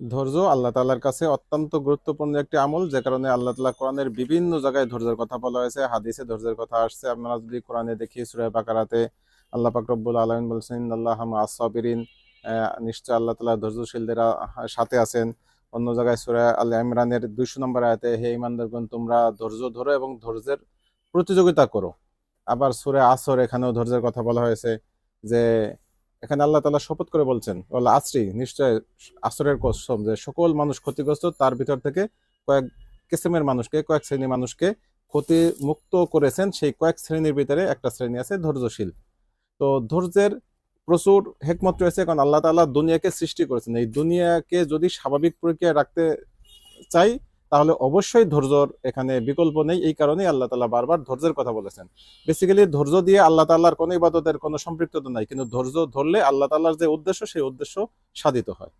ধৈর্য আল্লাহ তাআলার কাছে অত্যন্ত গুরুত্বপূর্ণ একটি আমল, যে কারণে আল্লাহ তাআলা কোরআনের বিভিন্ন জায়গায় ধৈর্যের কথা বলা হয়েছে, হাদিসে ধৈর্যের কথা আসছে। আমরা যদি কোরআনে দেখি সূরা বাকারাতে আল্লাহ পাক রব্বুল আলামিন বলছেন ইন্নাল্লাহা মাআস সাবিরিন, নিশ্চয় আল্লাহ তাআলা ধৈর্যশীলদের সাথে আছেন। অন্য জায়গায় সূরা আল ইমরানের 200 নম্বর আয়াতে হে ঈমানদারগণ তোমরা ধৈর্য ধরো এবং ধৈর্যের প্রতিযোগিতা করো। আবার সূরা আসর এখানেও ধৈর্যের কথা বলা হয়েছে, যে এখানে আল্লাহ তাআলা শপথ করে বলছেন ওয়াল আসরি, নিশ্চয় আসরের কসম, যে সকল মানুষ ক্ষতিগ্রস্ত, তার ভিতর থেকে কয়েক কিসমের মানুষকে, কয়েক শ্রেণীর মানুষকে ক্ষতি মুক্ত করেছেন। সেই কয়েক শ্রেণীর ভিতরে একটা শ্রেণী আছে ধৈর্যশীল। তো ধৈর্যের প্রচুর হেকমত রয়েছে, কারণ আল্লাহ তাআলা দুনিয়াকে সৃষ্টি করেছেন। এই দুনিয়াকে যদি স্বাভাবিক প্রক্রিয়ায় রাখতে চাই, তাহলে অবশ্যই ধৈর্যর এখানে বিকল্প নেই। এই কারণেই আল্লাহ তাআলা বারবার ধৈর্যের কথা বলেছেন। বেসিক্যালি ধৈর্য দিয়ে আল্লাহ তাআলার কোনো ইবাদতের কোনো সম্পৃক্ততা নাই, কিন্তু ধৈর্য ধরলে আল্লাহ তাআলার যে উদ্দেশ্য, সেই উদ্দেশ্য সাধিত হয়।